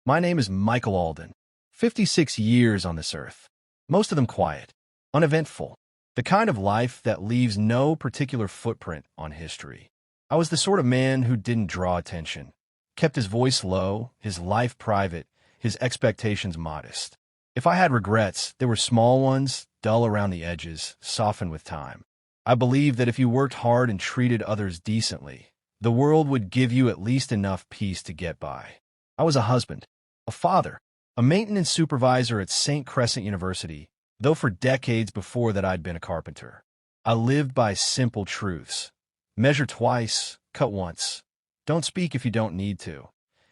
My name is Michael Alden. 56 years on this earth. Most of them quiet, uneventful. The kind of life that leaves no particular footprint on history. I was the sort of man who didn't draw attention, kept his voice low, his life private, his expectations modest. If I had regrets, they were small ones, dull around the edges, softened with time. I believed that if you worked hard and treated others decently, the world would give you at least enough peace to get by. I was a husband, a father, a maintenance supervisor at St. Crescent University, though for decades before that I'd been a carpenter. I lived by simple truths. Measure twice, cut once. Don't speak if you don't need to.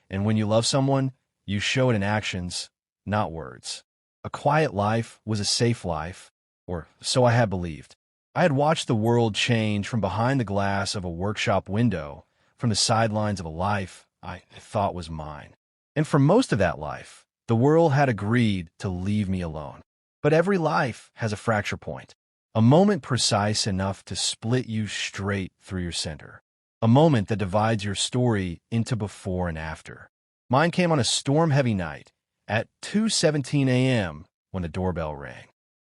And when you love someone, you show it in actions, not words. A quiet life was a safe life, or so I had believed. I had watched the world change from behind the glass of a workshop window, from the sidelines of a life I thought was mine. And for most of that life, the world had agreed to leave me alone. But every life has a fracture point, a moment precise enough to split you straight through your center, a moment that divides your story into before and after. Mine came on a storm-heavy night at 2:17 a.m. when the doorbell rang.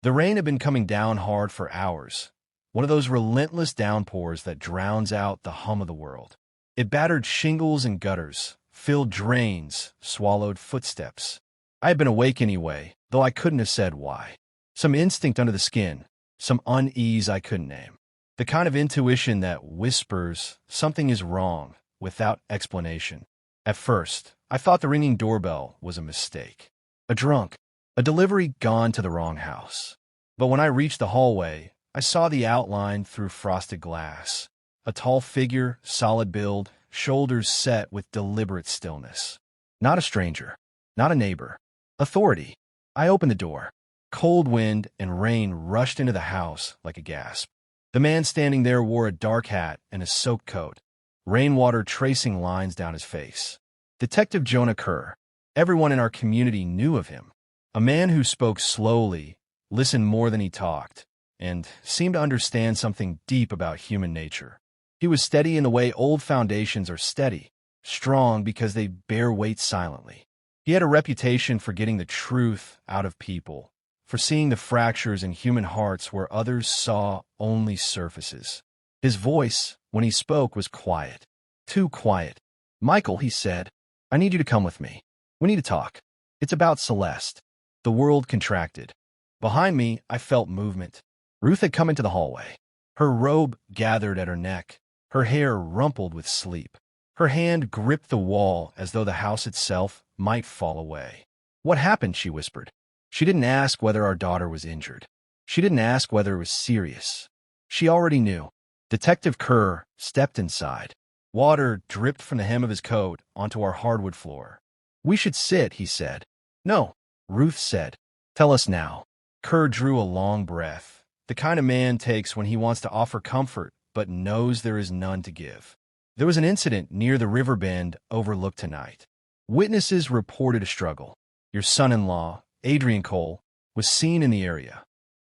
The rain had been coming down hard for hours, one of those relentless downpours that drowns out the hum of the world. It battered shingles and gutters, filled drains, swallowed footsteps. I had been awake anyway, though I couldn't have said why. Some instinct under the skin, some unease I couldn't name. The kind of intuition that whispers something is wrong without explanation. At first, I thought the ringing doorbell was a mistake. A drunk, a delivery gone to the wrong house. But when I reached the hallway, I saw the outline through frosted glass. A tall figure, solid build, shoulders set with deliberate stillness. Not a stranger, not a neighbor. Authority. I opened the door. Cold wind and rain rushed into the house like a gasp. The man standing there wore a dark hat and a soaked coat, rainwater tracing lines down his face. Detective Jonah Kerr. Everyone in our community knew of him. A man who spoke slowly, listened more than he talked, and seemed to understand something deep about human nature. He was steady in the way old foundations are steady, strong because they bear weight silently. He had a reputation for getting the truth out of people, for seeing the fractures in human hearts where others saw only surfaces. His voice, when he spoke, was quiet. Too quiet. "Michael," he said, "I need you to come with me. We need to talk. It's about Celeste." The world contracted. Behind me, I felt movement. Ruth had come into the hallway. Her robe gathered at her neck, her hair rumpled with sleep. Her hand gripped the wall as though the house itself might fall away. "What happened?" she whispered. She didn't ask whether our daughter was injured. She didn't ask whether it was serious. She already knew. Detective Kerr stepped inside. Water dripped from the hem of his coat onto our hardwood floor. "We should sit," he said. "No," Ruth said. "Tell us now." Kerr drew a long breath, the kind a man takes when he wants to offer comfort but knows there is none to give. There was an incident near the river bend overlooked tonight. Witnesses reported a struggle. Your son-in-law, Adrian Cole, was seen in the area.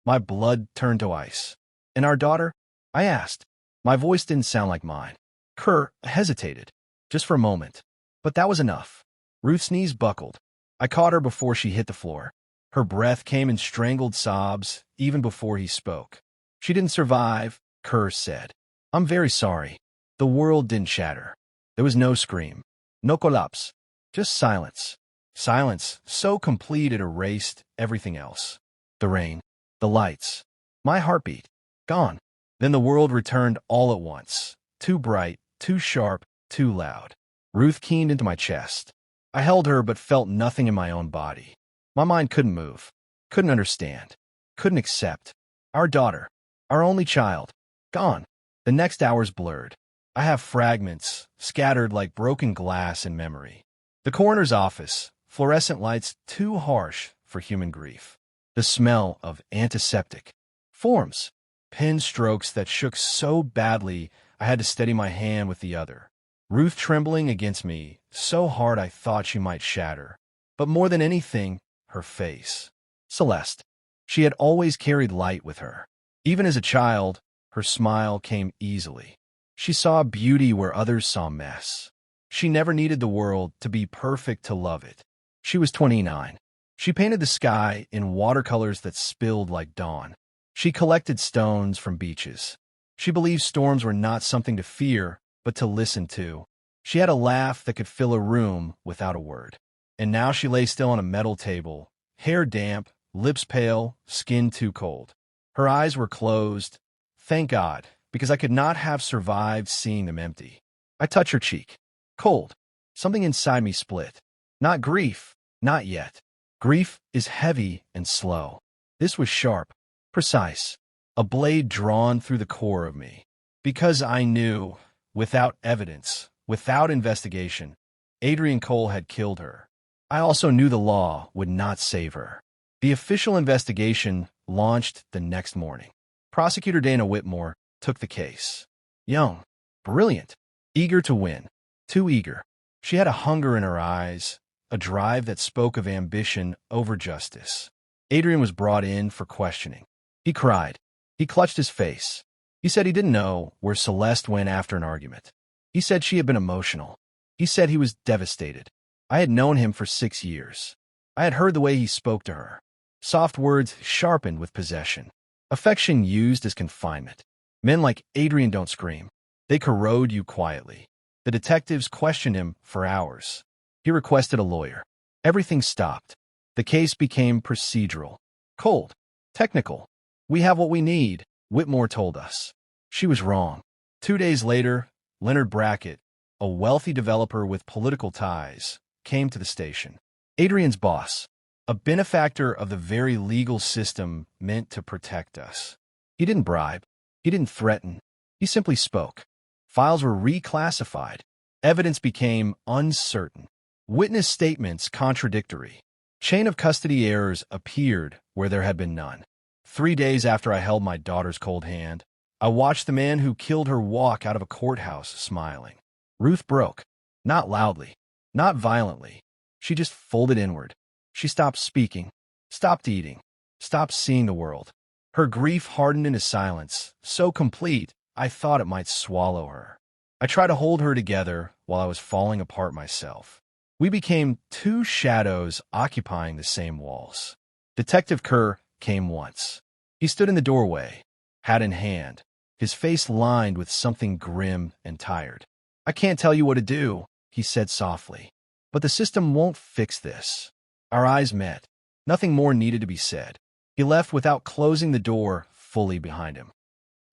My blood turned to ice. "And our daughter?" I asked. My voice didn't sound like mine. Kerr hesitated, just for a moment. But that was enough. Ruth's knees buckled. I caught her before she hit the floor. Her breath came in strangled sobs, even before he spoke. "She didn't survive," Kerr said. "I'm very sorry." The world didn't shatter. There was no scream, no collapse, just silence. Silence so complete it erased everything else. The rain, the lights, my heartbeat, gone. Then the world returned all at once, too bright, too sharp, too loud. Ruth keened into my chest. I held her but felt nothing in my own body. My mind couldn't move, couldn't understand, couldn't accept. Our daughter, our only child, gone. The next hours blurred. I have fragments, scattered like broken glass in memory. The coroner's office, fluorescent lights too harsh for human grief. The smell of antiseptic. Forms. Pen strokes that shook so badly I had to steady my hand with the other. Ruth trembling against me, so hard I thought she might shatter. But more than anything, her face. Celeste. She had always carried light with her. Even as a child, her smile came easily. She saw beauty where others saw mess. She never needed the world to be perfect to love it. She was 29. She painted the sky in watercolors that spilled like dawn. She collected stones from beaches. She believed storms were not something to fear, but to listen to. She had a laugh that could fill a room without a word. And now she lay still on a metal table, hair damp, lips pale, skin too cold. Her eyes were closed. Thank God, because I could not have survived seeing them empty. I touched her cheek. Cold. Something inside me split. Not grief. Not yet. Grief is heavy and slow. This was sharp, precise, a blade drawn through the core of me. Because I knew, without evidence, without investigation, Adrian Cole had killed her. I also knew the law would not save her. The official investigation launched the next morning. Prosecutor Dana Whitmore took the case. Young, brilliant, eager to win, too eager. She had a hunger in her eyes, a drive that spoke of ambition over justice. Adrian was brought in for questioning. He cried. He clutched his face. He said he didn't know where Celeste went after an argument. He said she had been emotional. He said he was devastated. I had known him for 6 years. I had heard the way he spoke to her. Soft words sharpened with possession. Affection used as confinement. Men like Adrian don't scream. They corrode you quietly. The detectives questioned him for hours. He requested a lawyer. Everything stopped. The case became procedural. Cold. Technical. We have what we need, Whitmore told us. She was wrong. 2 days later, Leonard Brackett, a wealthy developer with political ties, came to the station. Adrian's boss, a benefactor of the very legal system meant to protect us. He didn't bribe. He didn't threaten. He simply spoke. Files were reclassified. Evidence became uncertain. Witness statements contradictory. Chain of custody errors appeared where there had been none. 3 days after I held my daughter's cold hand, I watched the man who killed her walk out of a courthouse smiling. Ruth broke. Not loudly. Not violently. She just folded inward. She stopped speaking. Stopped eating. Stopped seeing the world. Her grief hardened into silence, so complete I thought it might swallow her. I tried to hold her together while I was falling apart myself. We became two shadows occupying the same walls. Detective Kerr came once. He stood in the doorway, hat in hand, his face lined with something grim and tired. I can't tell you what to do, he said softly. But the system won't fix this. Our eyes met. Nothing more needed to be said. He left without closing the door fully behind him.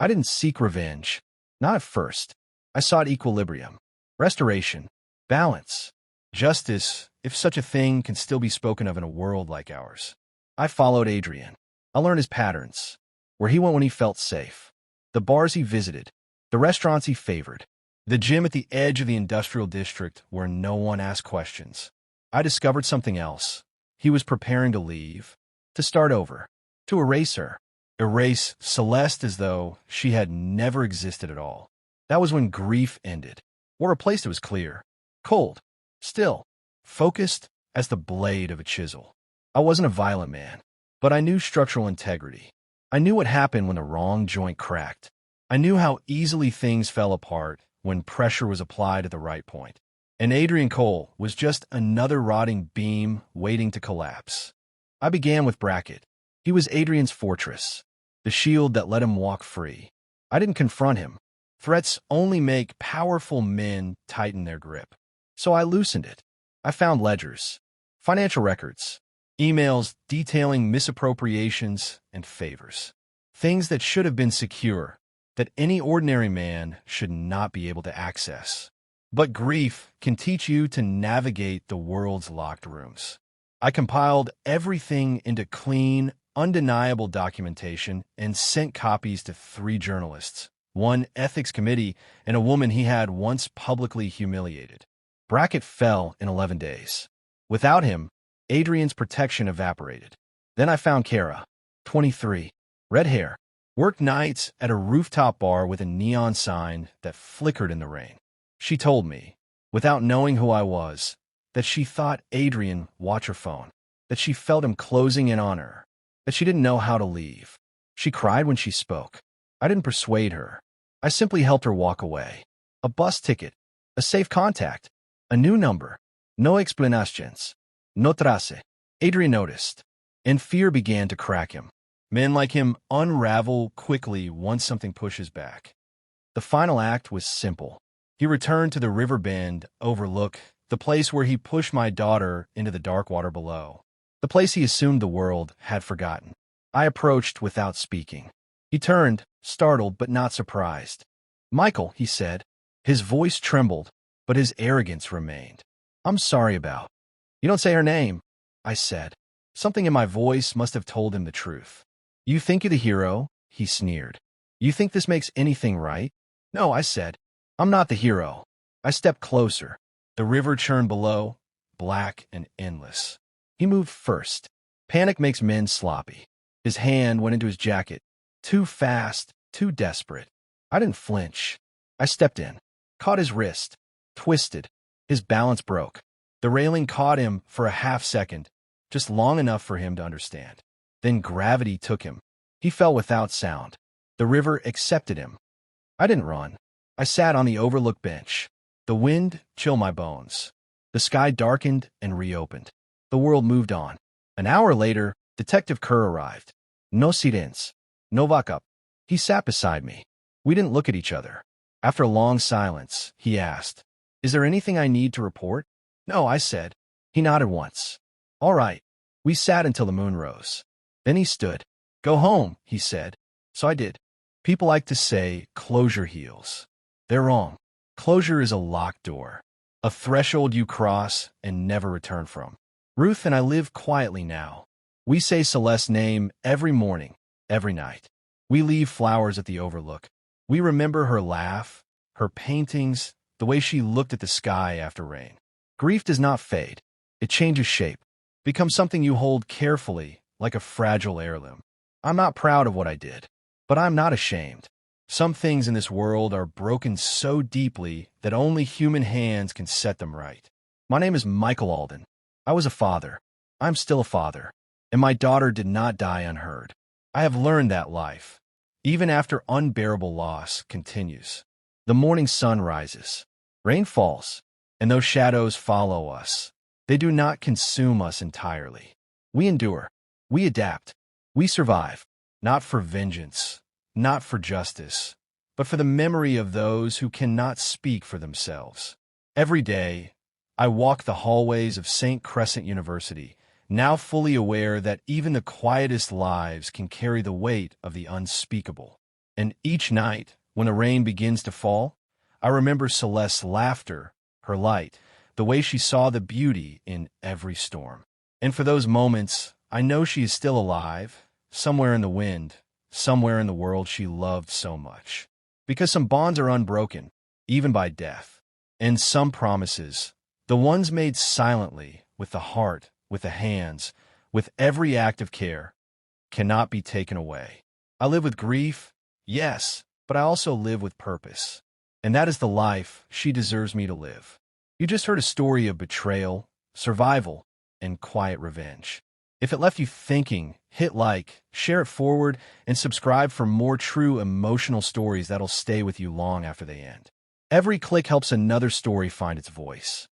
I didn't seek revenge. Not at first. I sought equilibrium, restoration, balance, justice, if such a thing can still be spoken of in a world like ours. I followed Adrian. I learned his patterns, where he went when he felt safe, the bars he visited, the restaurants he favored, the gym at the edge of the industrial district where no one asked questions. I discovered something else. He was preparing to leave, to start over, to erase her, erase Celeste as though she had never existed at all. That was when grief ended, or replaced it was clear, cold, still, focused as the blade of a chisel. I wasn't a violent man, but I knew structural integrity. I knew what happened when the wrong joint cracked. I knew how easily things fell apart when pressure was applied at the right point. And Adrian Cole was just another rotting beam waiting to collapse. I began with Brackett. He was Adrian's fortress, the shield that let him walk free. I didn't confront him. Threats only make powerful men tighten their grip. So I loosened it. I found ledgers, financial records, emails detailing misappropriations and favors. Things that should have been secure, that any ordinary man should not be able to access. But grief can teach you to navigate the world's locked rooms. I compiled everything into clean, undeniable documentation and sent copies to 3 journalists, 1 ethics committee, and a woman he had once publicly humiliated. Brackett fell in 11 days. Without him, Adrian's protection evaporated. Then I found Kara, 23, red hair, worked nights at a rooftop bar with a neon sign that flickered in the rain. She told me, without knowing who I was, that she thought Adrian watched her phone, that she felt him closing in on her, that she didn't know how to leave. She cried when she spoke. I didn't persuade her. I simply helped her walk away. A bus ticket, a safe contact, a new number, no explanations. No trace. Adrian noticed, and fear began to crack him. Men like him unravel quickly once something pushes back. The final act was simple. He returned to the river bend overlook, the place where he pushed my daughter into the dark water below, the place he assumed the world had forgotten. I approached without speaking. He turned, startled but not surprised. "Michael," he said. His voice trembled, but his arrogance remained. "I'm sorry about." "You don't say her name," I said. Something in my voice must have told him the truth. "You think you're the hero?" he sneered. "You think this makes anything right?" "No," I said. "I'm not the hero." I stepped closer. The river churned below, black and endless. He moved first. Panic makes men sloppy. His hand went into his jacket. Too fast, too desperate. I didn't flinch. I stepped in, caught his wrist, twisted. His balance broke. The railing caught him for a half-second, just long enough for him to understand. Then gravity took him. He fell without sound. The river accepted him. I didn't run. I sat on the overlook bench. The wind chilled my bones. The sky darkened and reopened. The world moved on. An hour later, Detective Kerr arrived. No sirens. No backup. He sat beside me. We didn't look at each other. After a long silence, he asked, "Is there anything I need to report?" "No," I said. He nodded once. "All right." We sat until the moon rose. Then he stood. "Go home," he said. So I did. People like to say closure heals. They're wrong. Closure is a locked door, a threshold you cross and never return from. Ruth and I live quietly now. We say Celeste's name every morning, every night. We leave flowers at the overlook. We remember her laugh, her paintings, the way she looked at the sky after rain. Grief does not fade. It changes shape, becomes something you hold carefully, like a fragile heirloom. I'm not proud of what I did, but I'm not ashamed. Some things in this world are broken so deeply that only human hands can set them right. My name is Michael Alden. I was a father. I'm still a father. And my daughter did not die unheard. I have learned that life, even after unbearable loss, continues. The morning sun rises. Rain falls. And those shadows follow us. They do not consume us entirely. We endure. We adapt. We survive. Not for vengeance. Not for justice. But for the memory of those who cannot speak for themselves. Every day, I walk the hallways of St. Crescent University, now fully aware that even the quietest lives can carry the weight of the unspeakable. And each night, when the rain begins to fall, I remember Celeste's laughter, her light, the way she saw the beauty in every storm. And for those moments, I know she is still alive, somewhere in the wind, somewhere in the world she loved so much. Because some bonds are unbroken, even by death. And some promises, the ones made silently, with the heart, with the hands, with every act of care, cannot be taken away. I live with grief, yes, but I also live with purpose. And that is the life she deserves me to live. You just heard a story of betrayal, survival, and quiet revenge. If it left you thinking, hit like, share it forward, and subscribe for more true emotional stories that'll stay with you long after they end. Every click helps another story find its voice.